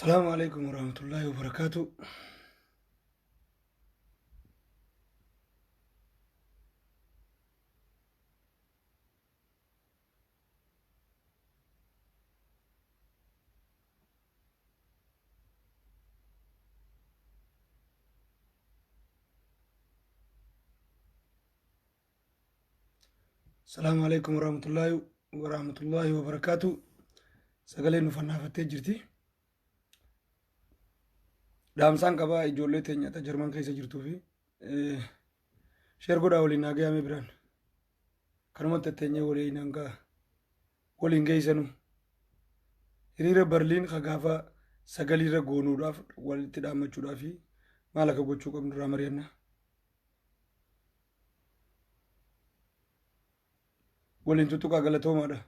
السلام عليكم ورحمة الله وبركاته. السلام عليكم ورحمة الله وبركاته. سقالين نفنا فتجرتي دامسان كبا إجولة تانية تجرمان كيسة جرتو في شير قد أولي ناقيا مبران كرمت تانية ولي نانكا ولي نجيسنو هريرة برلين خغافا سقالي را غونو راف والتدامة چورافي مالك بوچو كم درامريانا ولين تتوكا غلطو مادا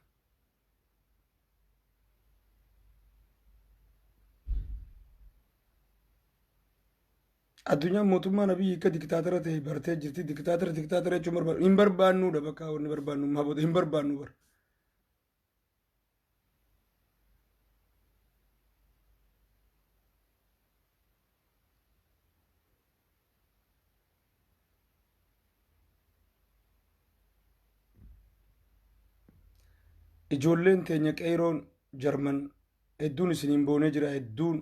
addunyaa mootummaa nabii hiika diktaatara ta'e bartee jirti. Diktaatara jechuun hin barbaannuudha bakka wanni barbaannu maaboota hin barbaannu bara. Ijoolleen teenya qeeroon Jarman hedduun isiniin boonee jira, hedduun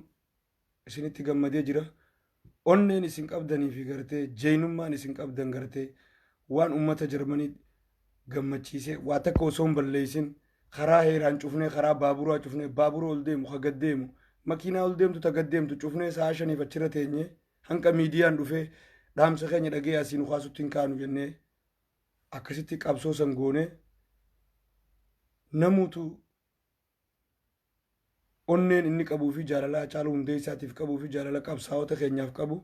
isinitti gammadee jira. Onneen isin qabdanii fi gartee jeenummaan isin qabdan gartee waan ummata Jarmanii gammachiisee waa takka osoo hin balleessin karaa heeraan cufnee karaa baaburaa cufnee baabura ol deemu ka gad deemu makiinaa ol deemtu ta gad deemtu cufnee sa'a shaniif achirra teenyee hanqa miidiyaan dhufee dhaamsa keenya dhagee asiin ukaasutti hin kaanu jennee akkasitti qabsoo san goonee namuutu onneen inni qabuu fi jaalala Hacaaluu Hundeessaatiif qabuu fi jaalala qabsaa'ota keenyaaf qabu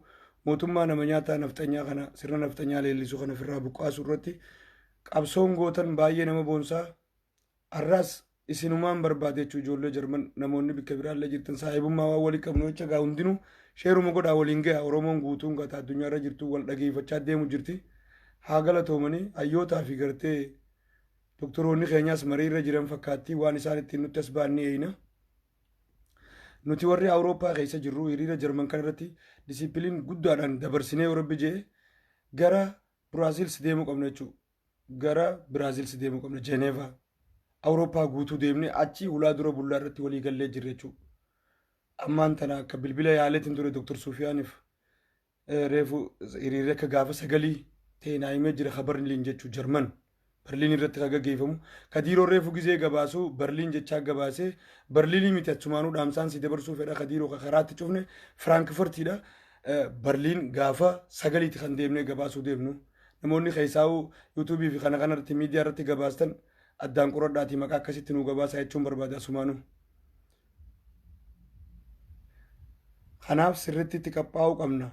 mootummaa nama nyaataa nafxanyaa kana sirna nafxanyaa leellisuu kana ofirraa buqqaasuu irratti qabsoon gootan baay'ee nama boonsaa. Arraas isinumaan barbaade jechuu ijoollee Jarman namoonni bikka biraallee jirtan saahibummaa waan walii qabnu jecha gaa hundinuu sheeruma godhaa waliin ga'a Oromoon guutuun gata addunyaarra jirtu wal dhageeffachaa deemu jirti. Haa galatoomanii hayyootaa fi gartee doktoroonni keenyaas mariirra jiran fakkaatti waan isaan ittiin nutti as baanni eeyna. Nuti warri Awurooppaa keessa jirru hiriira Jarman kan irratti disiipiliin guddaadhaan dabarsinee yoo rabbi jee gara Biraaziilsi deemuu qabna jechuudha. Gara Biraaziilsi deemuu qabna Jeeneevaa. Awurooppaa guutuu deemnee achi hulaa dura bullaa irratti walii gallee jirre jechuudha. Ammaan tana akka bilbila yaaleetiin ture Dr. Suufiyaaniif reefu hiriirri akka gaafa sagalii ta'e naa himee jira Berliin jechuudha Jarman. Berliin irratti kan gaggeeffamu kadiiroo reefu gizee gabaasu Berliin jechaa gabaasee Berliinii miti achumaanuu dhaamsaan si dabarsuu fedha kadiiroo karaatti cufne Firaankifurtiidha. Berliin gaafa sagaliitti kan deemnee gabaasuu deemnu namoonni keessaa'uu yuutuubii fi kana kanarratti miidiyaa irratti gabaastan addaan qoradhaatii maqaa akkasitti nu gabaasaa jechuun barbaada asumaanuu. Kanaaf sirriitti itti qophaa'uu qabna.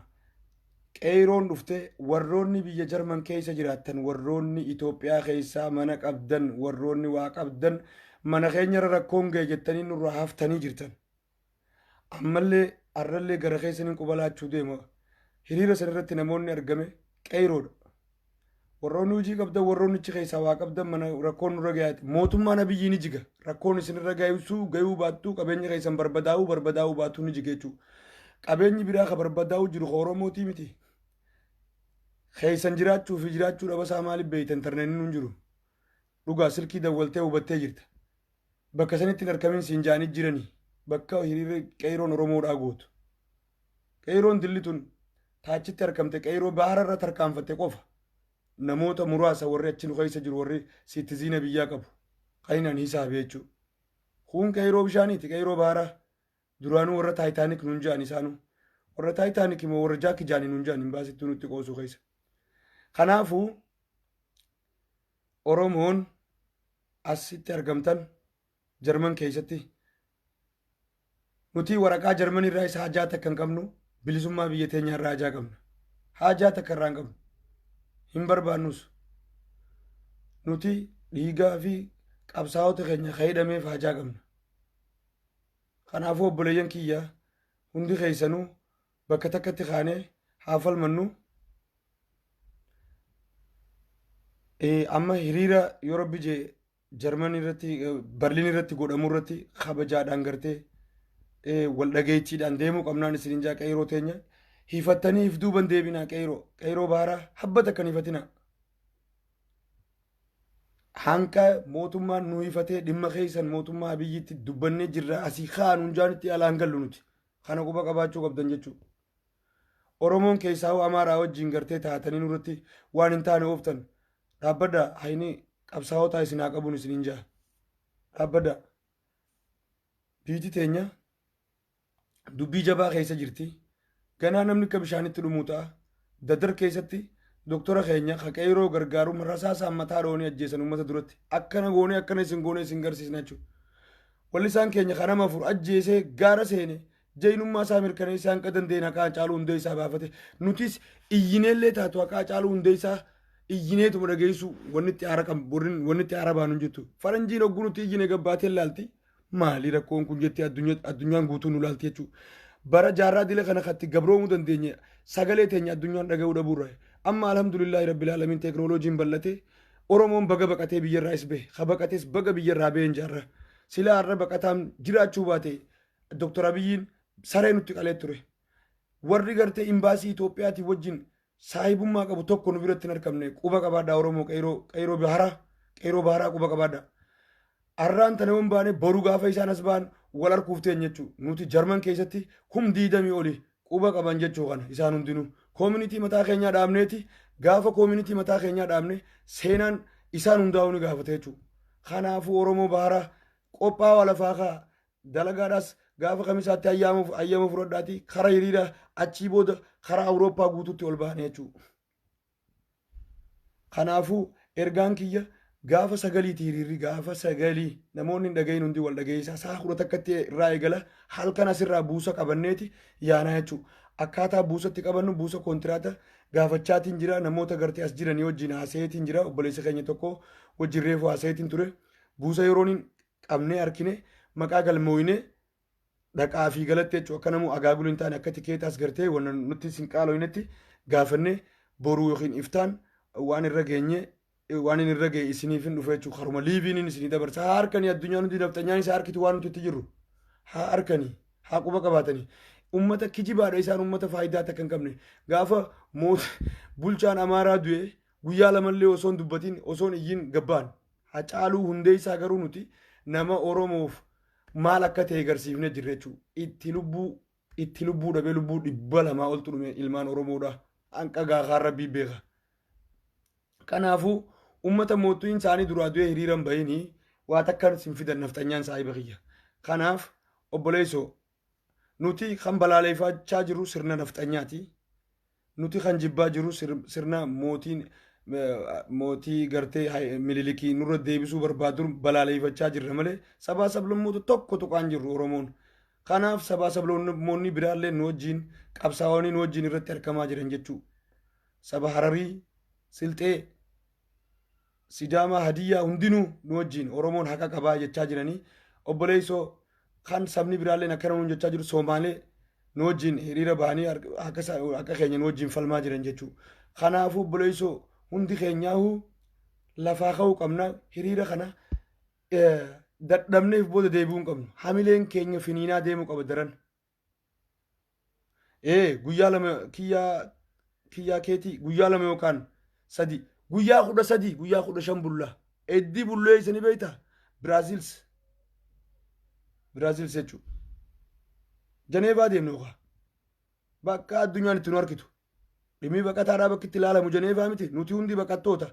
Qeeroon dhufte warroonni biyya Jarman keessa jiraattan warroonni Itoophiyaa keessaa mana qabdan warroonni waa qabdan mana keenyarra rakkoon ga'e jettanii nurraa haftanii jirtan. Ammallee har'allee gara keessaniin qubalaachuu deema. Hiriira sanarratti namoonni argame qeeroodha. Warroonni hojii qabdan warroonni achi keessaa waa qabdan mana rakkoon nurra ga'aati. Mootummaan abiyyi ni jiga. Rakkoon isinirra ga'uu baattuu qabeenya keessan barbadaa'uu baattuu ni jiga jechuudha. Qabeenyi biraa ka barbadaa'uu jiru Oromootii miti. Keessan jiraachuu fi jiraachuu dhabasaa maaliif beeyta intarneetiin nun jiru. Dhugaa silkii dawwaltee hubattee jirta. Bakka sanitti hin argamin siin jaanii jiranii. Bakka hiriirri qeeroon Oromoodhaa gootu. Qeeroon dillituun taachitti argamte qeeroo bahararra tarkaanfatte qofa. Namoota muraasa warri achi nu keessa jiru warri siitiziina biyyaa qabu. Qainaan hisaabe jechuudha. Kun qeeroo bishaaniiti qeeroo baharaa. Duraanuu warra Taayitaanik nun ja'an isaanuu. Warra Taayitaanik immoo warra Jaaki jaanii nun ja'an hin baasittuu nutti qoosuu keessa. Kanaafuu Oromoon asitti argamtan Jarman keessatti nuti waraqaa Jarman irraa isa hajaa takka hin qabnu bilisummaa biyya teenyaa irraa hajaa qabna. Hajaa takka irraa hin qabnu. Hin barbaannus. Nuti dhiigaa fi qabsaa'ota keenya hidhameef hajaa qabna. Kanaafuu obboleeyyan kiyyaa hundi keessanuu bakka takkatti kaanee haa falmannu. Amma hiriira yoo rabbi jee Jarman irratti Berliin irratti godhamu irratti kabajaadhaan gartee waldhageettiidhaan deemuu qabnaan isin jaa qeeroo teenya hiifattanii if duuban deebinaa qeeroo baaraa habbata kan hiifatina hanka mootummaan nu hiifatee dhimma keessan mootummaa biyyitti dubbannee jirra asii kaanuun jaanitti alaan gallu nuti kana quba qabaachuu qabdan jechuudha. Oromoon keessaa amaaraa wajjin gartee taatanii nurratti waan hin taane ooftan dhaabbadda hayni qabsaa'otaa isinaa qabuun isiniin jaa dhaabbadda biiti teenya dubbii jabaa keessa jirti ganaa namni akka bishaanitti dhumuu ta'a dadar keessatti doktora keenya qeeroo gargaaru rasaasaan mataa dhoonii ajjeesan uummata duratti akkana goonee akkana isin goonee isin garsiisna jechuudha. Wallisaan keenya kanama afur ajjeesee gaara seene jaynummaa isaa mirkaneessee hanqa dandeenye haqaa caaluu hundee isaa baafate nutis iyyineellee taatu haqaa caaluu hundee isaa iyyineetuma dhageessu wanni itti aara baanu jettu faranjiin hogguu nuti iyyine gabbaatee laalti maali rakkoon kun jettee addunyaan guutuu nu laalti jechuudha. Bara jaarraa dila kana katti gabroomuu dandeenye sagalee teenya addunyaan dhaga'uu dhabuurra amma alhamdulillahi rabbil alamin teknooloojiin bal'ate oromoon baga baqatee biyyarraa is bahe ha baqatees baga biyyarraa baheen jaarra silaa har'a baqataan jiraachuu baate doktor abiyyiin saree nutti qalee ture warri gartee imbaasii Itoophiyaatii wajjin saahibummaa qabu tokko nu biratti hin argamne quba qabaadhaa oromoo qeeroo baaraa quba qabaadhaa har'aan tana waan baane boru gaafa isaan as ba'an wal harkuuf teenya jechuudha nuti jarman keessatti humdiidamii oli quba qaban jechuu kana isaan hundinuu koomunitii mataa keenyaa dhaabneeti gaafa koomunitii mataa keenyaa dhaabne seenaan isaan hundaa'uu ni gaafate jechuudha. Kanaafuu Oromoo baaraa qophaa'aa lafaa kaa dalagaadhaas gaafa kamisaatti ayyaama fudhadhaati kara hiriira achii booda kara Awurooppaa guutuutti ol baane jechuudha. Kanaafuu ergaan kiyya gaafa sagaliiti hiriirri gaafa sagalii namoonni hin dhagahin hundi wal dhageessaa saa kudha takkatti irraa eegala halkan asirraa buusa qabanneeti yaanaa jechuudha. Akkaataa buusatti qabannu buusa kontiraata gaafachaatiin jira namoota gartee as jiranii wajjin haasayeetiin jira obboleessa keenya tokko wajjin reefu haasayeetiin ture buusa yeroon hin qabnee harkine maqaa galmooyine dhaqaa fi galatti jechuudha akka namu agaagulu hin taane akka tikeetaas gartee waan nuti sin qaalooyinetti gaafannee boruu yookiin iftaan waan irra geenye waan inni irra ga'e isiniif hin dhufe jechuudha haruma liiviin isinii dabarsa haa harkanii addunyaan hundi nafxanyaan isaa harkiti waan nuti itti jirru haa harkanii haa quba qabaatanii ummata kijibaadha isaan ummata faayidaa takka hin qabne gaafa bulchaan amaaraa du'e guyyaa lamallee osoon dubbatiin osoon iyyiin gabbaan hacaaluu hundee isaa garuu nuti nama oromoof maal akka ta'e garsiifne jirre jechuudha itti lubbuu dhabee lubbuu 200 oltu dhume ilmaan oromoodha hanqa gaakaan rabbii beeka. Kanaafuu ummata mootummaan isaanii duraa du'e hiriiran bahanii waa takka sin fidan nafxanyaan saahiba kiyya. Kanaaf obboleessoo nuti kan balaaleffachaa jiru sirna nafxanyaati nuti kan jibbaa jiru sirna mootii gartee mililikii nurra deebisuu barbaadu balaaleffachaa jirra malee sabaa sablammoota tokko tuqaan jirru oromoon kanaaf sabaa sablammoonni biraallee nu wajjin qabsaa'onni nu wajjin irratti argamaa jiran jechuu saba hararii silxee sidaamaa hadiyyaa hundinuu nu wajjin oromoon haqa qabaa jechaa jiranii obboleessoo kan sabni biraalleen akkana nuun jechaa jiru Somaalee nu wajjin hiriira bahanii akka keenya nu wajjin falmaa jiran jechuudha. Kanaafuu obboleessoo hundi keenyaahuu lafaa ka'uu qabna hiriira kana dadhabneef booda deebi'uu hin qabnu. Hamileen keenya finiinaa deemuu qaba daran. Guyyaa lama kiyyaa keetii guyyaa lama yookaan sadi guyyaa 13 guyyaa 15 bulla eddii bullee isanii beektaa Biraazil jechuudha. Janeevaa deemnu yookaan bakka addunyaan itti nu harkitu. Dhimmi baqataadhaa bakki itti ilaalamu Janeevaa miti. Nuti hundi baqattoota.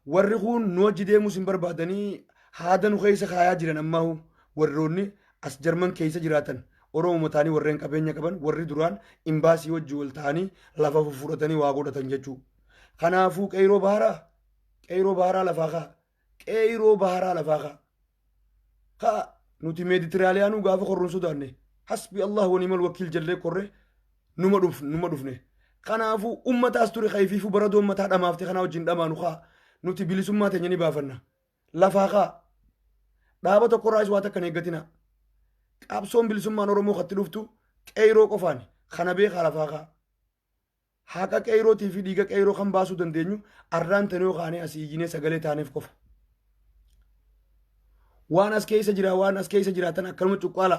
Warri kun nu wajji deemus hin barbaadanii haada nu keessa kaayaa jiran ammaa warroonni as Jarman keessa jiraatan Oromoo ta'anii warreen qabeenya qaban warri duraan imbaasii wajji wal ta'anii lafa fudhatanii waa godhatan jechuudha. Kanaafuu qeeroo baaraa lafaa kaa. Qeeroo baaraa lafaa kaa. Nuti meeditiraaliyaanuu gaafa korruun sodaanne hasbi Allah wa ni'mal wakiil jallee korre numa dhufne kanaafuu ummataas ture khayfiifu bara doommataa dhamaafte kana wajjin dhamaanu kaa nuti bilisummaa teenya ni baafanna lafaa kaa dhaaba tokkorraas waa takkan eeggatina qabsoon bilisummaan Oromoo katti dhuftu qeeroo qofaan kana beekaa lafaa kaa haqa qeerootii fi dhiiga qeeroo kan baasuu dandeenyu arraan tanoo kaanee asii iyyinee sagalee taaneef qofa. Waan as keessa jiraatan akkanuma cuqqaala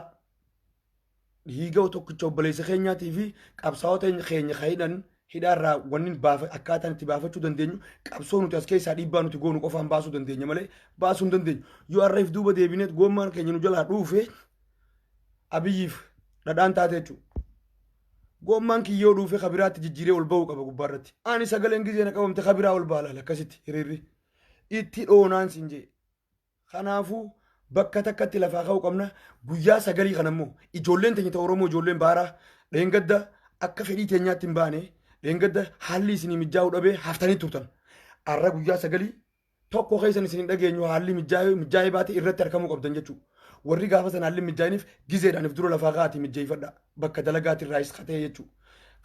dhiiga tokkicha obboleessa keenyaatii fi qabsaa'ota keenya kaydhan hidhaarraa wanni akkaataan itti baafachuu dandeenyu qabsoo nuti as keessaa dhiibbaa nuti goonu qofaan baasuu dandeenya malee baasuu hin dandeenyu. Yoo harreef duuba deebineet goommaan keenya nu jalaa dhuufe abiyyiif dhadhaan taate jechuudha. Goommaan kiyyoo dhuufe kabiraatti jijjiiree ol ba'uu qaba gubbaarratti. Ani sagaleen gizee na qabamte kabiraa ol baala akkasitti hiriirri. Itti dhoonaan siin jee. Kanaafuu bakka takkatti lafaa ka'uu qabna. Guyyaa sagalii kanammoo ijoolleen teenya ta'u Oromoo ijoolleen baaraa dheengadda akka fedhii teenyaatti hin baane dheengadda haalli isinii mijaa'uu dhabee haftanii turtan. Har'a guyyaa sagalii tokko keessan isin hin dhageenyu haalli mijaa'ee baate irratti argamuu qabdan jechuudha. Warri gaafa sana haalli mijaa'iniif gizeedhaaniif dura lafaa ka'aati mijeeffadha. Bakka dalagaatti irraayis katee jechuudha.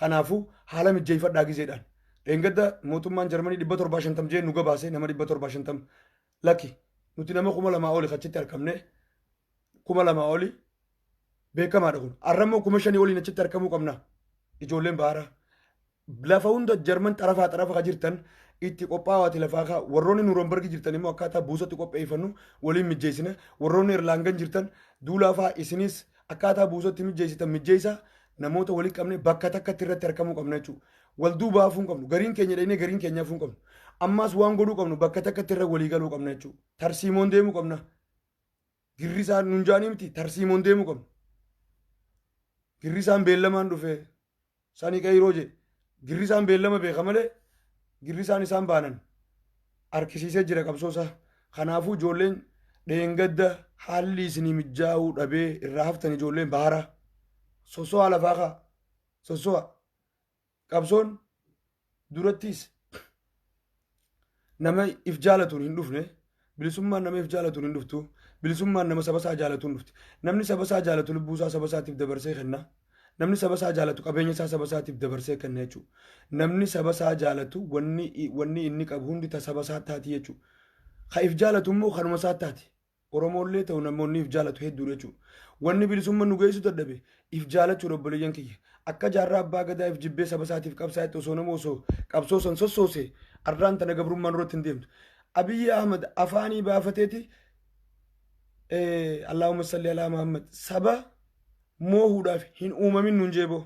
Kanaafuu haala mijeeffadhaa gizeedhaan. Dheengadda mootummaan Jarmanii 750 jee nu gabaasee nama 750 lakki. Nuti nama 2,000 oli achitti argamne 2,000 oli beekamaadha kun. Har'ammoo 5,000 oliin achitti argamuu qabna. Ijoolleen baaraa. Lafa hunda Jarman xarafa jirtan itti qophaa'aati lafaa kaa warroonni Nuuronbergi jirtan immoo akkaataa buusatti qopheeffannu waliin mijeessina. Warroonni Irlaangan jirtan duulaafaa isinis akkaataa buusatti mijeessitan mijeessa namoota walii qabne bakka takkatti irratti argamuu qabna jechuudha. Wal duubaa hafuu hin qabnu. Gariin keenya dhaqnee gariin keenya hafuu hin qabnu. Ammaas waan godhuu qabnu bakka takkatti irra walii galuu qabna jechuudha. Tarsiimoon deemuu qabna. Girrisaan nunjaanii miti tarsiimoon deemuu qabna. Girrisaan beellamaan dhufe sanii qayyiroo jee. Girrisaan beellama beeka malee girrisaan isaan baanan harkisiisee jira qabsoosaa. Kanaafuu ijoolleen dheengadda haalli isinii mijaa'uu dhabee irraa haftan ijoolleen baaraa. Soso'aa lafaa kaa. Soso'aa. Qabsoon durattis nama if jaalatuun hin dhufne bilisummaan nama if jaalatuun hin dhuftu bilisummaan nama saba isaa jaalatuun dhufti. Namni saba isaa jaalatu lubbuu isaa saba isaatiif dabarsee kenna. Namni saba isaa jaalatu qabeenya isaa saba isaatiif dabarsee kenna jechuudha. Namni saba isaa jaalatu wanni inni qabu hundi ta saba isaa taati jechuudha. Ka if jaalatu immoo kanuma isaa taati. Oromoollee ta'u namoonni if jaalatu hedduu jechuudha. Wanni bilisummaan nu geessu dadhabe if jaalachuu obboleeyyan kiyya. Akka jaarraa abbaa gadaa if jibbee saba isaatiif qabsaa'etti osoo nama osoo qabsoo san sossoose arraan tana gabrummaan irratti hin deemtu. Abiyyi Ahmad afaanii baafateeti Allahumma salli alaa Muhammad saba moohuudhaaf hin uumamin nuun jeeboo.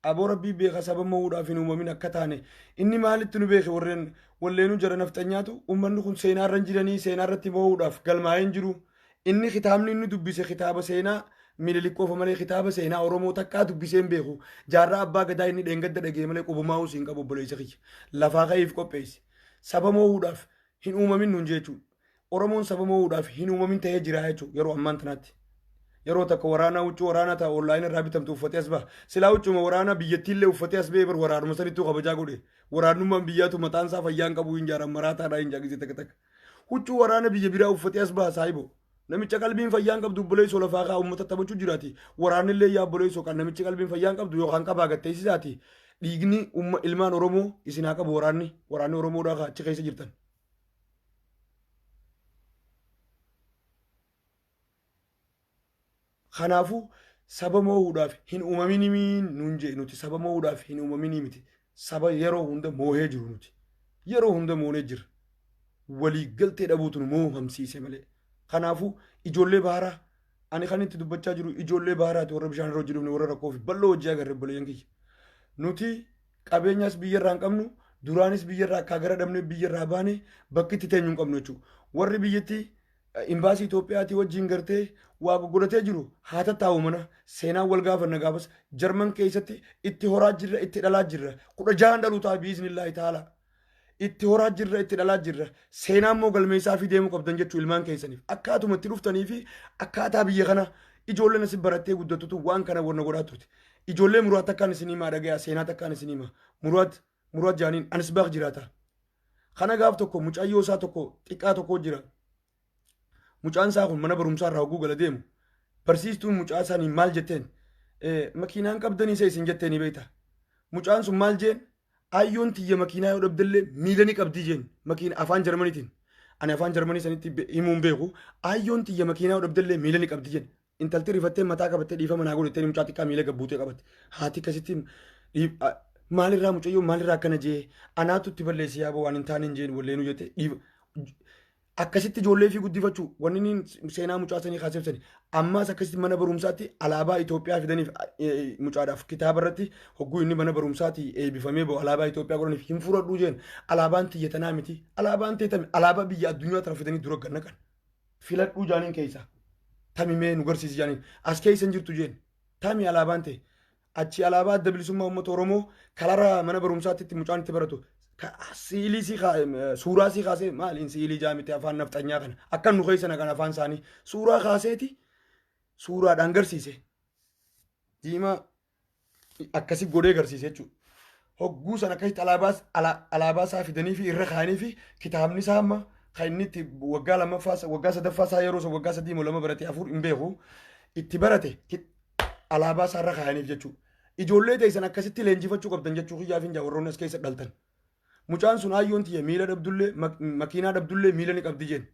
Aboo rabbii beeka saba moohuudhaaf hin uumamin akka taane inni maalitti nu beeke warreen walleenuu jara nafxanyaatu uummanni kun seenaarra jiranii seenaarratti moohuudhaaf galmaa'ee hin jiru. Inni kitaabni inni dubbise kitaaba seenaa mililikoofa malee kitaaba seenaa Oromoo takkaa dubbisee hin beeku. Jaarraa abbaa gadaa inni dheengadda dhagee malee qubumaa usiin qabu obboleessa kiyya. Lafaa ka'eef qopheesse. Saba moohuudhaaf hin uumamin nuun jechuudha. Oromoon saba moohuudhaaf hin uumamin ta'ee jira jechuudha yeroo ammaan tanaatti. Yeroo takka waraanaa huccuu waraanaa ta'a onlaayinii irraa bitamtu uffatee as ba'a. Silaa huccuuma waraanaa biyyattiillee uffatee as ba'ee bar waraanuma sanittuu kabajaa godhe. Waraanummaan biyyaatu mataan isaa fayyaan qabu hin jaaran maraataadhaa hin jaagisee takka takka. Huccuu waraana biyya biraa uffatee as ba'a saayiboo. Namicha qalbiin fayyaan qabdu obboleessoo lafaa kaa uummata taphachuu jiraati. Waraanillee yaa obboleessoo kan namichi qalbiin fayyaan qabdu yookaan qabaa gatteessisaati. Dhiigni ilmaan Oromoo isin haa qabu waraanni Oromoodhaa achi keessa jirtan. Kanaafuu saba moohuudhaaf hin uumamin nuun jee nuti saba moohuudhaaf hin uumamin miti. Saba yeroo hunda moohee jiru nuti. Yeroo hunda moonee jira. Walii galtee dhabuutu nu moohamsiise malee. Kanaafuu ijoollee baaraa ani kan itti dubbachaa jiru ijoollee baaraati warra bishaan irra hojjetu warra rakkoo fi bal'oo hojii agarre obboleeyyan kiyya. Nuti qabeenyaas biyyarraa hin qabnu duraanis biyyarraa akka gara dhabnee biyyarraa baane bakki itti teenyu hin qabnu jechuudha. Warri biyyatti imbaasii Itoophiyaatii wajjin gartee waa godhatee jiru haa tattaa'u mana seenaan wal gaafanna gaafas Jarman keessatti itti horaa jirra itti dhalaa jirra 16 dhaluu ta'a biiznillaahi taala. Itti horaa jirra itti dhalaa jirra seenaan moo galmeessaa fi deemuu qabdan jechuu ilmaan keessaniif akkaatuma itti dhuftanii fi akkaataa biyya kana ijoolleen asii barattee guddatutu waan kana warna godhaa turte. Ijoollee muraat takkaan isin himaa dhagayaa seenaa takkaan isin himaa muraat jaaniin anis baaq jiraata. Kana gaaf tokko mucayyoo isaa tokko xiqqaa tokko jira. Mucaan isaa kun mana barumsaa irraa hoguu gala deemu. Barsiistuun mucaa isaanii maal jetteen makiinaan qabdanii isa isin jetteeni beekta. Mucaan sun maal jeen ayyoon tiyya makiinaa yoo dhabdallee miilanii qabdii jeen makiina afaan Jarmaniitiin. Ani afaan Jarmanii sanitti himuun beeku ayyoon tiyya makiinaa yoo dhabdallee miilanii qabdii jeen. Intalti rifattee mataa qabattee dhiifama naa godhattee mucaa xiqqaa miila gabbuutee qabatte. Haati akkasitti maalirraa mucayyoo maalirraa akkana jee anaatu itti balleessi yaaba waan hin taane hin jeen walleenuu jette akkasitti ijoollee fi guddifachuu wanni inni seenaa mucaasanii kaasefsani ammaas akkasitti mana barumsaatti alaabaa Itoophiyaa fidaniif mucaadhaaf kitaaba irratti hogguu inni mana barumsaatti eebbifamee bo'u alaabaa Itoophiyaa godhaniif hin fudhadhuu jeen alaabaan xiyyatanaa miti alaabaan teetame alaabaa biyya addunyaa tana fidanii dura gannaqan filadhuu jaaniin keessa tamimee nu garsiisi jaaniin as keessa hin jirtu jeen tami alaabaan ta'e achi alaabaa adda bilisummaa uummata Oromoo kalara mana barumsaatti itti mucaan itti baratu siilii si suuraa si kaasee maaliin siilii jaamite afaan nafxanyaa kana akka nu keessa naqan afaan isaanii suuraa kaaseeti suuraadhaan garsiise diimaa akkasi godhee garsiise jechuudha. Hogguu sana akkasitti alaabaa isaa fidanii fi irra kaanii fi kitaabni isaa amma kan inni itti waggaa lammaffaa waggaa sadaffaa isaa yeroo isa waggaa sadii moo lama barate afur hin beeku itti barate alaabaa isaa irra kaayaniif jechuudha. Ijoollee teessan akkasitti leenjifachuu qabdan jechuu kiyyaaf hin warroonni as keessa dhaltan. Mucaan sun hayyoon tiyya miila dhabdullee makiinaa dhabdullee miila ni qabdi jeen.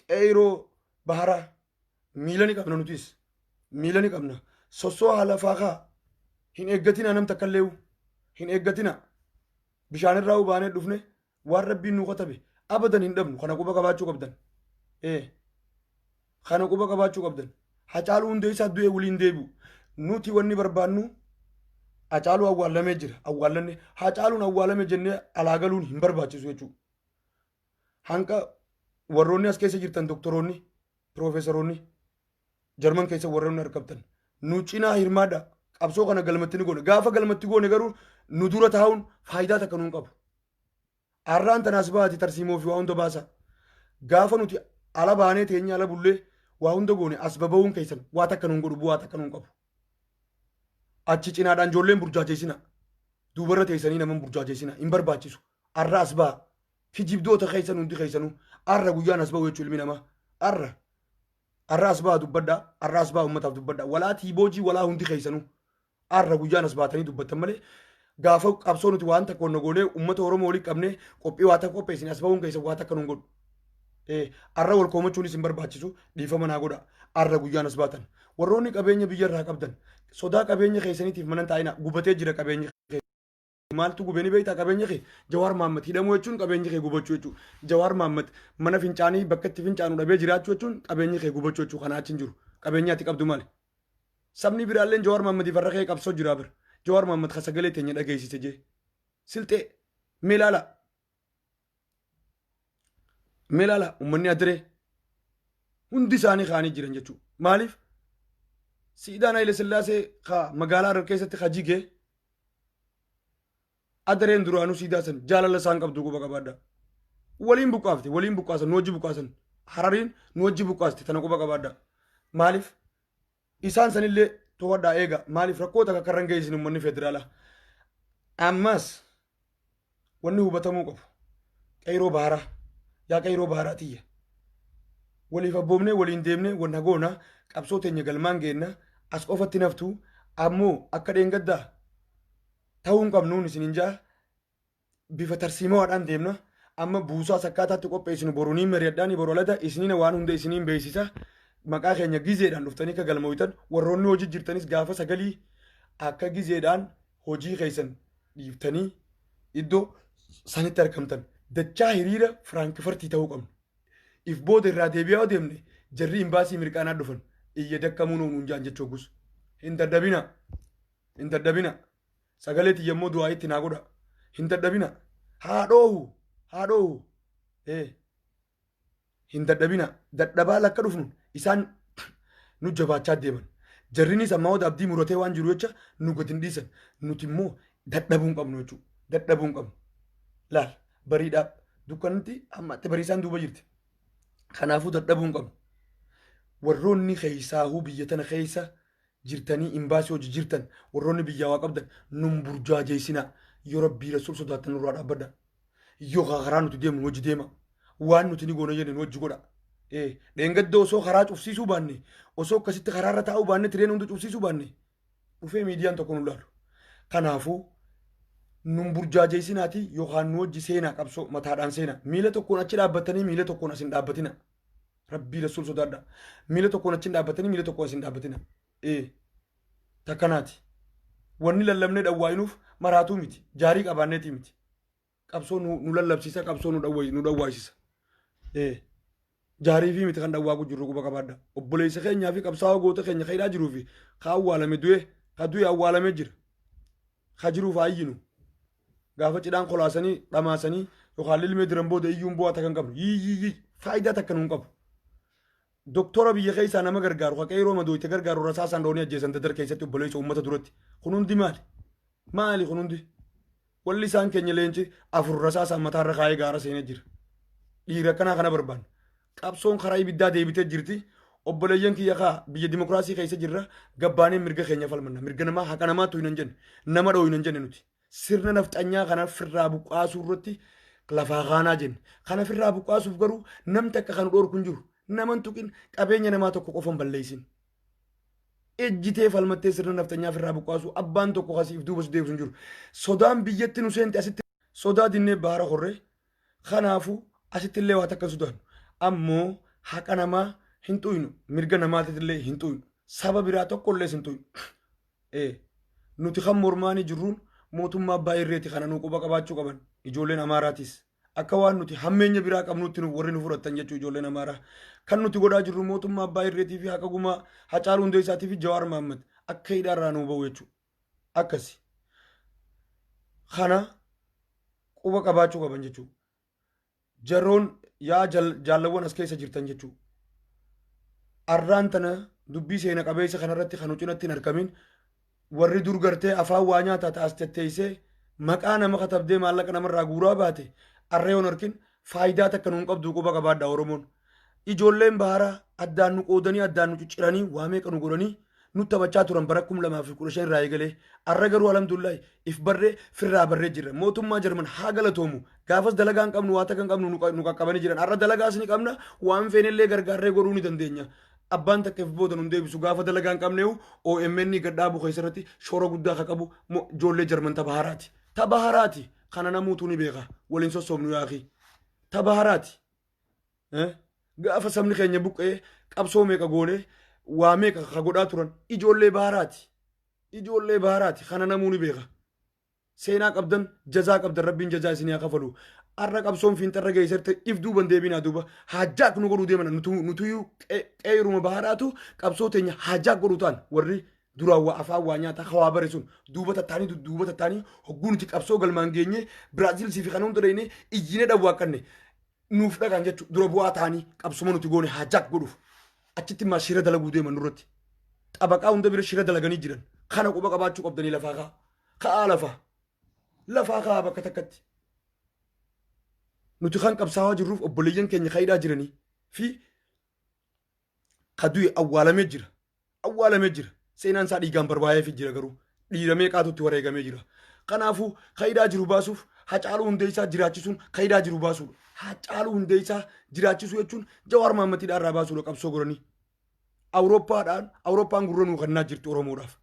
Qeeroo baharaa miila ni qabna nutis miila ni qabna. Sossoo haala faakaa hin eeggatina nam takka illee hin eeggatina. Bishaan irraa ubaanee dhufne waan rabbiin nu katabe abadan hin dhabnu kana quba qabaachuu qabdan. Kana quba qabaachuu qabdan. Hacaaluu hundee isaa du'ee waliin deebi'u. Nuti wanni barbaannu Hacaaluu awwaalamee jira awwaalanne Hacaaluun awwaalame jennee alaagaluun hin barbaachisu jechuudha. Hanqa warroonni as keessa jirtan doktoroonni piroofeesoroonni Jarman keessa warroonni argamtan nu cinaa hirmaadha qabsoo kana galmatti ni goone gaafa galmatti goone garuu nu dura taa'uun faayidaa takka nuun qabu. Arraan tanaas baati tarsiimoo fi waa hunda baasa gaafa nuti ala baanee teenya ala bullee waa hunda goone as baba'uun keessan waa takka nuun godhu bu'aa takka nuun qabu. Achi cinaadhaan ijoolleen burjaajeessina duubarra teessanii naman burjaajeessina hin barbaachisu arra as ba'a kijibdoota keessan hundi keessanuu arra guyyaan as ba'u jechuu ilmi namaa arra as ba'a dubbaddaa arra as ba'a uummataaf dubbaddaa walaa tiiboojii walaa hundi keessanuu arra guyyaan as baatanii dubbattan malee gaafa qabsoo nuti waan takka onna goonee uummata Oromoo waliin qabnee qophii waa takka qopheessine as ba'uun keessa waa takka nuun godhu. Arra wal koomachuunis hin barbaachisu dhiifama naa godha arra guyyaan as baatan warroonni qabeenya biyyarraa qabdan sodaa qabeenya keessaniitiif manan taa'ina gubatee jira qabeenya maaltu gubeni beektaa qabeenya kee Jawaar Mohaammed hidhamuu jechuun qabeenya kee gubachuu jechuudha. Jawaar Mohaammed mana fincaanii bakka itti fincaanu dhabee jiraachuu jechuun qabeenya kee gubachuu jechuudha kanaa achi hin jiru qabeenya ati qabdu maali. Sabni biraalleen Jawaar Mohaammed farra kee qabsoo jira bir Jawaar Mohaammed kan sagalee teenya dhageessise jee silxee meelaala uummanni adiree hundi isaanii kaanii jiran jechuudha. Maaliif siidaan Haile Sillaasee ka magaalaa Harar keessatti ka jigee adareen duraanuu siidaa san jaalala isaan qabdu quba qabaadha. Waliin buqqaafte waliin buqqaasan nu wajji buqqaasan Harariin nu wajji buqqaaste tana quba qabaadha. Maaliif isaan sanillee to'adhaa eega maaliif rakkoota akka karran geessin uummanni federaalaa. Ammas wanni hubatamuu qabu qeyroo baaraa yaa qeyroo baaraa tiyya. Waliif abboomnee waliin deemnee wanna goona qabsoo teenya galmaan geenna as qofatti naftu ammoo akka dheengaddaa ta'uun qabnuun isin jaa bifa tarsiimaadhaan deemna amma buusaa sakkaataatti qopheessinu boruuniin mari'adhaan borolata isiniin waan hunda isiniin beeksisa maqaa keenya gizeedhaan dhuftanii akka galmooytan warroonni hojii jirtanis gaafa sagalii akka gizeedhaan hojii keessan dhiiftanii iddoo sanitti argamtan dachaa hiriira Firaankifurtii ta'uu qabnu. If booda irraa deebi'aa deemne jarri imbaasii mirqaanaa dhufan iyya dakkamuu nuun jaan jechuu gus hin daddabina sagalee tiyyammoo du'aa itti naa godha hin daddabina haadhoohu hin daddabina dadhabaa lakka dhufnu isaan nu jabaachaa deeman jarrinis ammaa wada abdii muratee waan jiru jecha nu gad hin dhiisan nuti immoo dadhabuun qabnu jechuudha dadhabuun qabnu laal bariidhaaf dukkanatti ammatti bariisaan duuba jirti. Kanaafuu dadhabuun qabnu warroonni keessaahuu biyya tana keessa jirtanii imbaasii hojii jirtan warroonni biyyaa waa qabdan nun burjaajeessinaa yoo rabbii rasuul sodaattan nurraa dhaabbadha yoo karaa nuti deemnu hojii deema waan nuti ni goona jedhan hojii godha. Dheengadda osoo karaa cufsiisuu baanne osoo akkasitti karaarra taa'uu baanne tireen hunda cufsiisuu baanne dhufee miidiyaan tokko nu laalu. Kanaafuu nun burjaajeessinaati yookaan nu hojii seenaa qabsoo mataadhaan seenaa miila tokkoon achi dhaabbatanii miila tokkoon asin dhaabbatina rabbii rasuul sodaadha miila tokkoon achi dhaabbatanii miila tokkoon asin dhaabbatina takkanaati wanni lallabnee dhawwaayinuuf maraatuu miti jaarii qabaanneetii miti qabsoo nu lallabsiisa qabsoo nu dhawwaayisisa jaarii fi miti kan dhawwaa jirru quba qabaadha obboleessa keenyaa fi qabsaa'aa goota keenya ka hidhaa jiruu fi ka awwaalame du'e awwaalame jira ka jiruuf hayyinu gaafa cidhaan kolaasanii dhamaasanii yookaan lilmee diran booda iyyuun bu'aa takkan qabnu yii faayidaa takka nuun qabu doktora biyya keessaa nama gargaaru ka qeeroo madooyte gargaaru rasaasaan dhoonii ajjeesan dadar keessatti obboleessa uummata duratti kun hundi maali kun hundi walli isaan keenya leenci afur rasaasaan mataarra kaayee gaara seenee jira dhiira akkanaa kana barbaanna qabsoon karaa ibiddaa deebitee jirti obboleeyyan kiyya kaa biyya dimokiraasii keessa jirra gabbaanee mirga keenya falmanna mirga namaa haqa namaatu hin jenne nama dhoo hin jenne nuti sirna nafxanyaa kana firraa buqqaasuu irratti lafaa kaanaa jenne kana firraa buqqaasuuf garuu namni akka kan dhoorku hin jiru naman tuqin qabeenya namaa tokko qofan balleessin ejjitee falmattee sirna nafxanyaa firraa buqqaasuu abbaan tokko kasiif duuba deebisu hin jiru sodaan biyyatti nu seente asitti sodaa dinnee baara horree kanaafuu asitti illee waa takka sodaan ammoo haqa namaa hin tuynu mirga namaatillee hin tuynu saba biraa tokkollee hin tuynu nuti kan mormaanii jirruun mootummaa abbaa irreeti kana nu quba qabaachuu qaban ijoolleen amaaraatis akka waan nuti hammeenya biraa qabnutti warri nu fudhatan jechuu ijoolleen amaaraa kan nuti godhaa jirru mootummaa abbaa irreetii fi haqa gumaa Hacaaluu Hundeessaatii fi Jawaar Mahaammad akka hidhaarraa nuu bahu jechuu akkasi kana quba qabaachuu qaban jechuu jarroon yaa jaallawwan as keessa jirtan jechuu arraan tana dubbii seena qabeessa kanarratti kan cinatti hin argamin warri dur gartee afaan waa nyaataa ta'as tetteessee maqaa nama katabdee maallaqa namarraa guuraa baate arreeyoon harkin faayidaa takka nuun qabdu quba qabaadha Oromoon ijoolleen baharaa addaan nu qoodanii addaan nu cicciranii waa meeqa nu godhanii nu taphachaa turan bara 2015 irraa eegalee arra garuu alhamdulillahi if barree firraa barree jirra mootummaa jarman haa galatoomu gaafas dalagaa hin qabnu waa takka hin qabnu nu qaqqabanii jiran arra dalagaas ni qabna waan feenillee gargaarree godhuu ni dandeenya abbaan takka if booda nun deebisu gaafa dalagaa hin qabneewu OMN gadhaabu keessatti shoora guddaa ka qabu ijoollee jarman tabaharaati kana namuutu ni beeka waliin sossoobnu yaaqi tabaharaati gaafa sabni keenya buqqee qabsoo meeqa goonee waa meeqa ka godhaa turan ijoollee baharaati kana namuu ni beeka seenaa qabdan jazaa qabdan rabbiin jazaa isinii haa kafalu arra qabsoon fiinxarra geessarte if duuban deebinaa duuba hajjaak nu godhuu deeman nutuyyuu qeeruma baharaatu qabsoo teenya hajjaak godhuu ta'an warri duraan waa afaan waa nyaataa hawaa bare sun duuba tattaanii hogguu nuti qabsoo galmaan geenye Biraaziil siifi kan hunda dhayne iyyine dhawwaaqanne nuuf dhaqan jechuudha dura bu'aa ta'anii qabsuma nuti goone hajjaak godhuuf achitti maa shira dalaguu deeman nurratti xabaqaa hunda bira shira dalaganii jiran kana quba qabaachuu qabdanii lafaa ka'aa lafaa ka'aa bakka takkatti nuti kan qabsaawaa jirruuf obboleeyyan keenya kaayidhaa jiranii fi kadu'e awwaalamee jira seenaan isaa dhiigaan barbaayee fi jira garuu dhiiramee qaatutti wareegamee jira kanaafuu kaayidhaa jiru baasuuf Hacaaluu Hundeessaa jiraachisuun kaayidhaa jiru baasuudha Hacaaluu Hundeessaa jiraachisuu jechuun Jawaar Mahammadiidhaan irraa baasuudha qabsoo godhanii Awurooppaan gurra nuu kennaa jirti Oromoodhaaf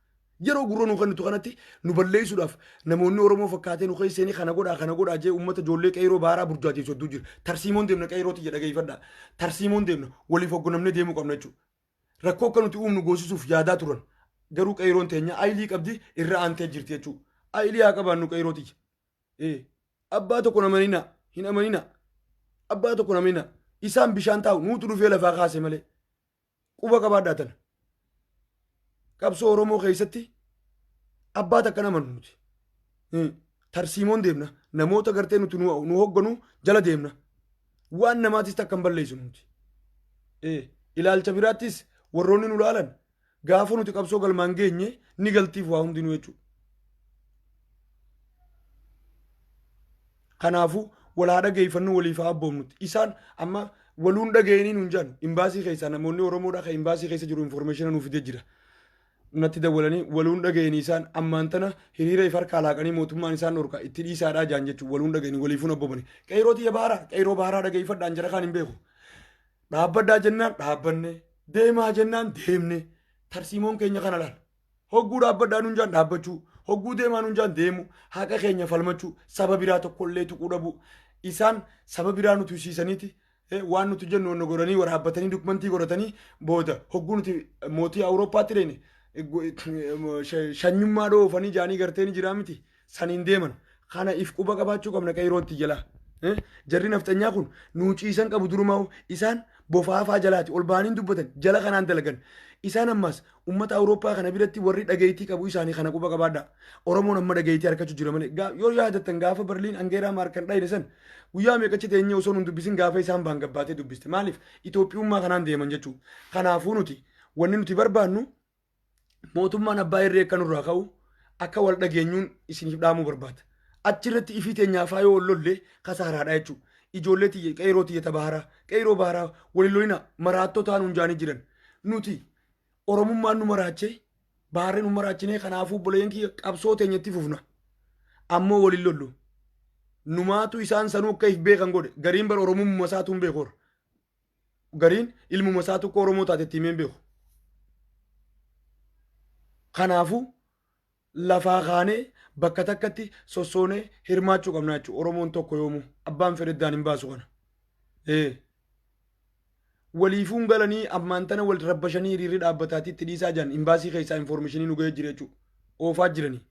yeroo gurra nuu kennitu kanatti nu balleessuudhaaf namoonni Oromoo fakkaatee nu keessanii kana godhaa jee uummata ijoollee qeeroo baaraa burjaateessu hedduu jira tarsiimoon deemna qeerooti jedha geeffadha tarsiimoon deemna waliif hoggonamnee deemuu qabna jechuudha rakkoo akka nuti uumnu goosisuuf yaadaa turan garuu qeeroon teenya aayilii qabdi irra aantee jirti jechuudha aayilii haa qabaannu qeerooti abbaa tokko namanina hin amanina abbaa tokko namanina isaan bishaan taa'u nuutu dhufee lafaa kaase malee quba qabaadhaatan qabsoo Oromoo keessatti abbaa takka namanu nuti tarsiimoon deemna namoota gartee nuti nu hogganu jala deemna waan namaatis takka hin balleessu nuti ilaalcha biraattis warroonni nu laalan gaafa nuti qabsoo galmaan geenye ni galtiif waa hundinuu jechuudha kanaafuu wal haa dhageeffannuu waliif haa abboomnuti isaan amma waluun dhageenii nuun jedhan imbaasii keessaa namoonni Oromoodhaa kan imbaasii keessa jiru informeeshina nuuf fidee jira natti dawwalanii waluun dhageenii isaan ammaan tana hiriira if harkaa laaqanii mootummaan isaan dhorka itti dhiisaadhaa jaan jechuun waluun dhageenii waliifuun abboomani qeeroo baaraa dhageeffadhaan jara kaan hin beeku dhaabbadhaa jennaan dhaabbanne deemaa jennaan deemne tarsiimoon keenya kana laal hogguu dhaabbadhaa nuun jaan dhaabbachuu hogguu deemaa nuun jaan deemu haqa keenya falmachuu saba biraa tokkollee tuquu dhabu isaan saba biraa nuti usiisaniiti waan nuti jennu wanna godhanii waraabbatanii dokumentii godhatanii booda hogguu nuti mootii Awurooppaatti deene shanyummaa dhoofanii jaanii gartee ni jiraa miti saniin deeman kana if quba qabaachuu qabna qeeroonti jalaa jarri nafxanyaa kun nuu ciisan qabu durumaa isaan bofaafaa jalaati ol baaniin dubbatan jala kanaan dalagan isaan ammas ummata awurooppaa kana biratti warri dhageetii qabu isaanii kana quba qabaadha oromoon amma dhageetii harkachuu jira malee yoo yaadattan gaafa Berliin Angeeraa Maarkan dhayne san guyyaa meeqachi teenyee osoo nun dubbisin gaafa isaan baan gabbaatee dubbiste maaliif Itoophiyummaa kanaan deeman jechuu kanaafuu nuti wanni nuti barbaannu mootummaan abbaa irree akka nurraa ka'u akka wal dhageenyuun isiniif dhaamuu barbaada achirratti ifii teenyaafaa yoo lolle kasaaraadha jechuudha ijoollee tiyya qeeroo tiyya tabaaraa qeeroo baaraa waliin lolina maraattotaan hunjaanii jiran nuti oromummaan nu maraachee baarree nu maraachinee kanaafuu boleen kiyya qabsoo teenyatti fufna ammoo waliin lollu numaatu isaan sanuu akka if beekan godhe gariin bara oromummaa isaatu hin beekoor gariin ilmuma isaa tokko oromoo taatetti himeen beeku kanaafuu lafaa kaanee bakka takkatti sossoonee hirmaachuu qabna jechuudha oromoon tokko yoomuu abbaan fedheddaan hin baasu kana waliifuun galanii ammaan tana wal rabbashanii hiriirri dhaabbataatti itti dhiisaa jiran imbaasii keessaa infoormeeshinii nu ga'ee jira jechuudha oofaa jiranii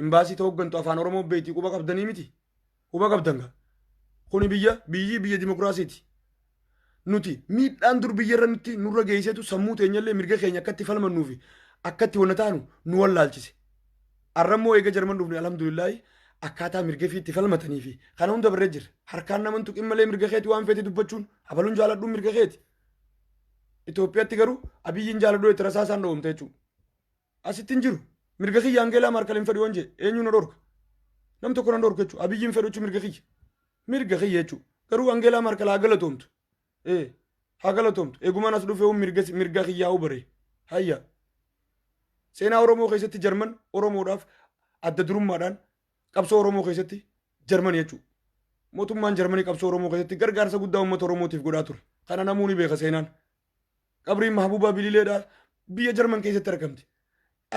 imbaasii ta'uu hooggantu afaan oromoo beektii quba qabdanii miti quba qabdan gaa kuni biyya dimokiraasiiti nuti miidhaan dur biyyarra nuti nurra geessetu sammuu teenyallee mirga keenya akkatti falmannuufi akkatti wanna taanu nu wallaalchise arrammoo eega jarman dhufne alhamdulillaahi akkaataa mirga fi itti falmatanii fi kana hunda barree jira harkaan naman tuqin malee mirga keeti waan feeti dubbachuun abaluun jaaladhuun mirga keeti Itoophiyaatti garuu abiyyiin jaaladhuu itti rasaasaan dhoomte jechuudha asitti hin jiru mirga kiyya Angeelaa Maarkal hin fedhu waan jee eenyu na dhorka nam tokko na dhorka jechuudha abiyyiin fedhu jechuudha mirga kiyya jechuudha garuu Angeelaa Maarkal haa galatoomtu haa galatoomtu eegumaan as dhufee mirga kiyyaa ubaree hayya seenaa oromoo keessatti jarman oromoodhaaf adda durummaadhaan qabsoo oromoo keessatti jarman jechuudha mootummaan jarmanii qabsoo oromoo keessatti gargaarsa guddaa uummata oromootiif godhaa ture kana namuu ni beeka seenaan qabriin mahbuubaa bilileedhaa biyya jarman keessatti argamti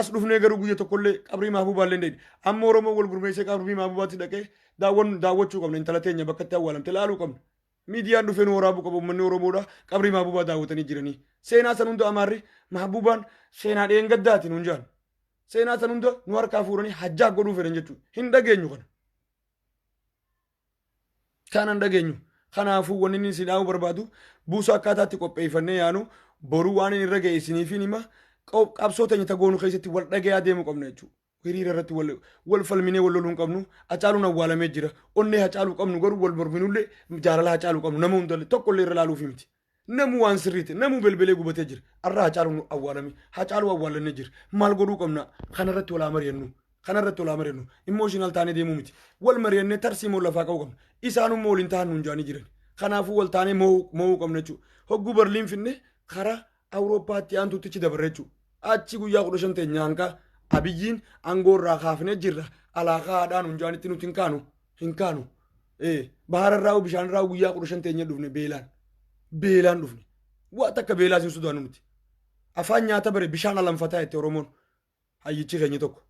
as dhufnee garuu guyya tokkollee qabrii mahbuubaa illee ndheedhi amma oromoo wal gurmeessee qabrii mahbuubaatti dhaqee daawwachuu qabna intala teenya bakka itti awwaalamte laaluu qabna miidiyaan dhufee nu waraabuu qabu uummanni oromoodhaa qabrii mahbuubaa daawwatanii jiranii seenaa san hunda amaarri mahbuubaan seenaa dheengaddaati nuun jaan seenaa san hunda nu harkaa fuudhanii hajjaa godhuu fedhan jechuudha hin dhageenyu kana hin dhageenyu kanaafuu wanni inni isin dhaamuu barbaadu buusa akkaataatti qopheeffannee yaanu boruu waan inni irra ga'e isiniifin hima qabsoo teenya tagoonu keessatti wal dhagayaa deemuu qabna jechuudha hiriira irratti wal falminee wal loluu hin qabnu hacaaluun awwaalamee jira onnee hacaaluu qabnu garuu wal morminullee jaalala hacaaluu qabnu nama hundalle tokkollee irra laaluufi miti namu waan sirriiti namu belbelee gubatee jira arraa hacaaluun awwaalame hacaaluu awwaalannee jira maal godhuu qabna kanarratti walaa mari'annu immooshinal taanee deemuu miti wal mari'annee tarsiimoo lafaa qabu qabna isaanummoo waliin ta'an nuun jaanii jiran kanaafuu wal taanee mo'uu qabna jechuudha hogguu Berliin finne karaa awurooppaatti aantuutichi dabarre jechuudha achi guyyaa 15 teenya hanqaa abiyyiin aangoorraa kaafnee jirra alaakaa haadhaan nuun jaanitti nuti hin kaanu bahararraa bishaanirraa guyyaa 15 teenya dhufne beelaan dhufne waan takka beelaa siin sodaannu nuti afaan nyaata bare bishaan alanfataa itti oromoon hayyichi keenya tokko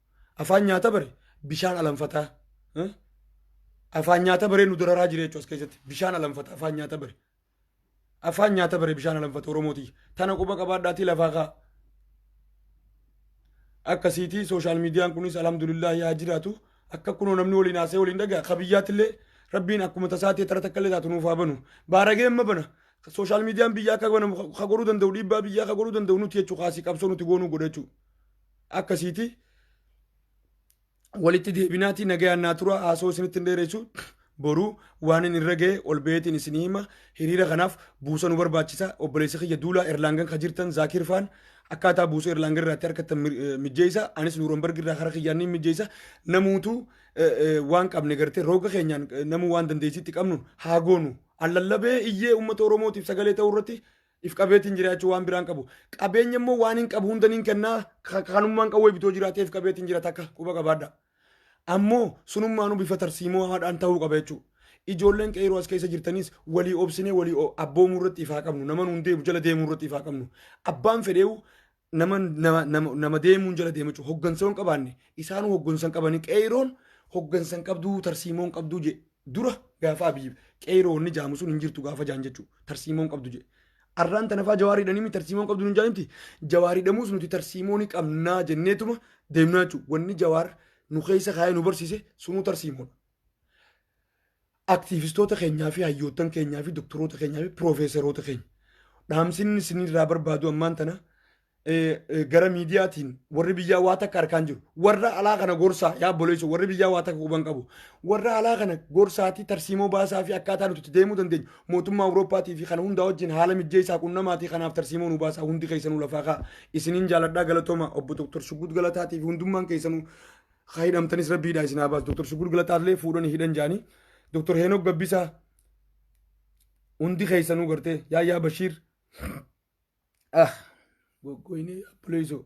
afaan nyaata bare bishaan alanfataa afaan nyaata bare nu dararaa jira jechuudha as keessatti bishaan alanfataa afaan nyaata bare bishaan alanfata oromooti tana quba qabaadhaatii lafaa kaa akkasiitii sooshaal miidiyaan kunis alhamdulillah yaa jiraatu akka kunoo namni waliin haasee waliin dhagaa kabiyyaattillee rabbiin akkuma tasaatee tara takkallee taatu nuuf haa banu baaragee amma bana sooshaal miidiyaan biyyaa akka bana ka godhuu danda'u dhiibbaa biyyaa ka godhuu danda'u nuti jechuu kaasii qabsoo nuti goonuu godha jechuu akkasiitii walitti deebinaatii nagayaan naa tura haasoo isinitti hin dheeressu boruu waan inni irra ga'e ol beetiin isinii hima hiriira kanaaf buusa nu barbaachisa obboleessa kiyya duulaa Erlaangan ka jirtan Zaakir Faan akkaataa buusa Erlaangan irraatti harkatti mijjeessa anis Nuurenberg irraa karaa kiyyaanii mijjeessa namuutu waan qabne gartee rooga keenyaan namuu waan dandeessitti qabnu haa goonu allallabee iyyee uummata oromootiif sagalee ta'uu irratti if qabeetiin jiraachuu waan biraan qabu qabeenya immoo waan hin qabu hundaniin kennaa kanummaan qawwee bitoo jiraatee if qabeetiin jiraata akka quba qabaadha ammoo sunummaanuu bifa tarsiimoo haadhaan ta'uu qaba jechuudha ijoolleen qeeroo as keessa jirtanis walii obsinee walii abboomuu irratti ifaa qabnu nama nuun deemu jala deemuu irratti ifaa qabnu abbaan fedheewu nama deemuun jala deema jechuudha hoggansa hin qabaanne isaanuu hoggansa qabanii qeeroon hoggansa qabduu tarsiimoon qabduu je dura gaafa abiyyi qeeroonni jaamu sun hin jirtu gaafa jaan jechuudha tarsiimoon qabdu je arraan tanafaa jawaariidhanii mi tarsiimoon qabdu hin jaanimti jawaariidhamuus nuti tarsiimoon qabnaa jenneetuma deemnaa jechuudha wanni jawaar nu keessa kaayee nu barsiise sunuu tarsiimoodha. Aktiivistoota keenyaa fi hayyoottan keenyaa fi doktoroota keenyaa fi piroofeesaroota keenya dhaamsinni isinirraa barbaadu ammaan tana gara miidiyaatiin warri biyyaa waa takka harkaan jiru warra alaa kana gorsaa yaa boleessu warri biyyaa waa takka quban qabu warra alaa kana gorsaatii tarsiimoo baasaa fi akkaataa nuti deemuu dandeenyu mootummaa Awurooppaatii fi kana hundaa wajjin haala mijjeessaa qunnamaatii kanaaf tarsiimoo nu baasaa hundi keessanuu lafaa kaa isiniin jaaladhaa galatooma obbo Dr. Shuggut Galataatii fi hundummaan keessanuu hidhamtanis rabbiidhaa isin haa baasu Dr. Shuggut Galataallee fuudhanii hidhan jaanii Dr. Heenok Gabbisaa hundi keessanuu gartee yaa Bashiir gogoyne apleeso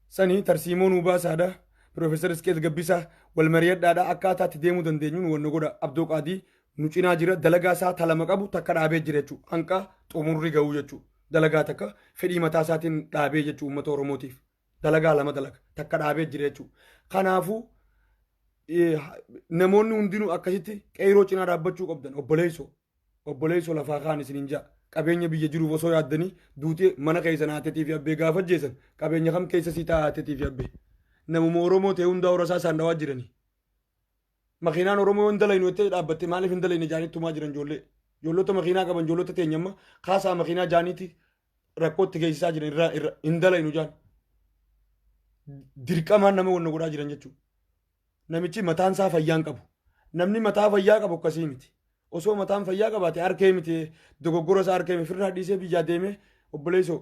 sani tarsiimoo nu baasaadha Profeesar Isqeel Gabbisaa wal mari'adhaadha akkaataatti deemuu dandeenyuun wanna godha Abdoo Qaadii nu cinaa jira dalagaa isaa talama qabu takka dhaabee jira jechuudha hanqa xumurri ga'uu jechuudha dalagaa takka fedhii mataa isaatiin dhaabee jechuudha uummata Oromootiif dalagaa lama dalaga takka dhaabee jira jechuudha kanaafuu namoonni hundinuu akkasitti qeyroo cinaa dhaabbachuu qabdan obboleessoo lafaa kaan isiniin ja'a qabeenya biyya jiruuf osoo yaaddanii duutee mana keessan haatetii fi abbee gaafa jeessan qabeenya kam keessa sii ta'a haatetii fi abbee namuma Oromoo ta'e hundaa horasaa isaan dhawaa jiranii makiinaan Oromoo yoo hin dalaynu jettee dhaabbatte maaliif hin dalayne jaanitti tumaa jiran ijoollota makiinaa qaban ijoollota teenyamma kaasaa makiinaa jaaniitti rakkootti geessisaa jiran irra hin dalaynu jaan dirqamaan nama wanna godhaa jiran jechuudha namichi mataan isaa fayyaan qabu namni mataa fayyaa qabu akkasii miti osoo mataan fayyaa qabaate harkee miti dogoggora isaa harkee firraa dhiisee biyyaa deemee obboleessoo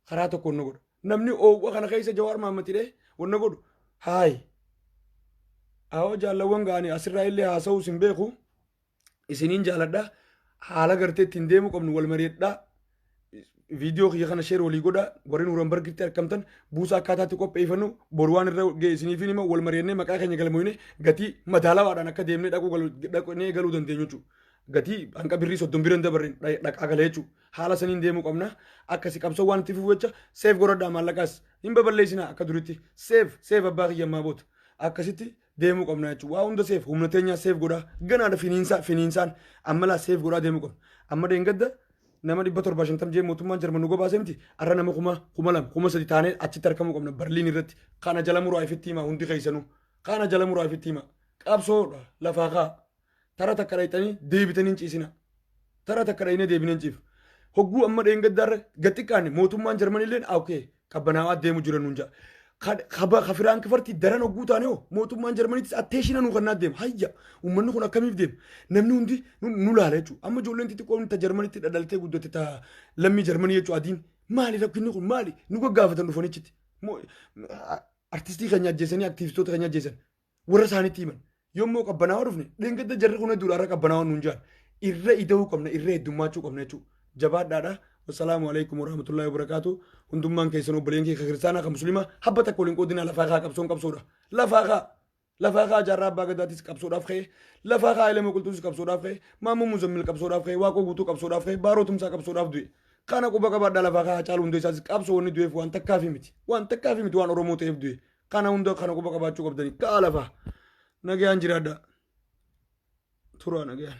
karaa tokkoon na godha namni oowwa kana keessa Jawaar Maammatidhee wanna godhu haayi awoo jaallawwan ga'anii asirraa illee haasa'uus hin beeku isiniin jaaladhaa haala gartee ittiin deemuu qabnu wal mari'adhaa viidiyoo kiyya kana sheer walii godhaa warri nuuran bargitti argamtan buusa akkaataatti qopheeffannu boru waan irra geessiniif hima wal mari'annee maqaa keenya galmoofne gatii madaalawaadhaan akka deemnee dhaqnee galuu dandeenyu jechuudha. Gatii hanqa birrii 30 biran dabarrin dhaqaa galee jechuudha. Haala saniin deemuu qabna akkasi qabsoo waan itti fufu jecha seef godhadhaa maallaqaas hin baballeessinaa akka duritti seef abbaa kiyyammaa boota akkasitti deemuu qabna jechuudha. Waa hunda seef humna teenyaa seef godhaa ganaadha finiinsaan ammalaa seef godhaa deemuu qabna. Amma deengadda nama 750 jee mootummaan Jarman nu gobaasee miti arra nama 2,000 taanee achitti argamuu qabna Berliin irratti kana jala muraa ifitti himaa hundi keessanuu kana jala muraa ifitti himaa qabsoodha lafaa kaa tara takka dhayxanii deebitanii ciisina tara takka dhayinee deebineen ciif hogguu amma deengaddaarra gaxiqqaanne mootummaan Jarman illeen okay qabbanaawaa deemu jiran nuun ja'a kafiraan kifartii daran hogguu taane hoo mootummaan Jarmanittis atteeshina nuu kannaa deema hayya uummanni kun akkamiif deema namni hundi nu laala jechuudha amma ijoolleen xixiqqoon ta Jarmanitti dhadhaltee guddatte ta lammii Jarmanii jechuudha adiin maali rakkinni kun maali nu gaggaafatan dhufanichitti artistii keenya ajjeesanii aktiivistoota keenya ajjeesan warra isaaniitti himan yommuu qabbanaawaa dhufne dheengadda jarri kun hedduudhaarra qabbanaawaa nuun jaan irra ida'uu qabna irra heddummaachuu qabna jechuudha jabaadhaadha. والسلام عليكم ورحمة الله وبركاته هندومان كيسنو بلينكي كخرسانا كمسلمة حبة تقولين قدنا لفاقا كبسون كبسورة لفاقا جراب باغداتيس كبسورة فخي لفاقا علم قلتوس كبسورة فخي مامو مزمل كبسورة فخي واقو قوتو كبسورة فخي بارو تمسا كبسورة فدوي كانا قوبا قبار لفاقا چالو هندو إساس كبسو وني دوي وان تكافي متي وان أرومو تيف دوي كانا هندو كانا قوبا قبار چو قبداني كالفا نگيان جرادا تورا نگيان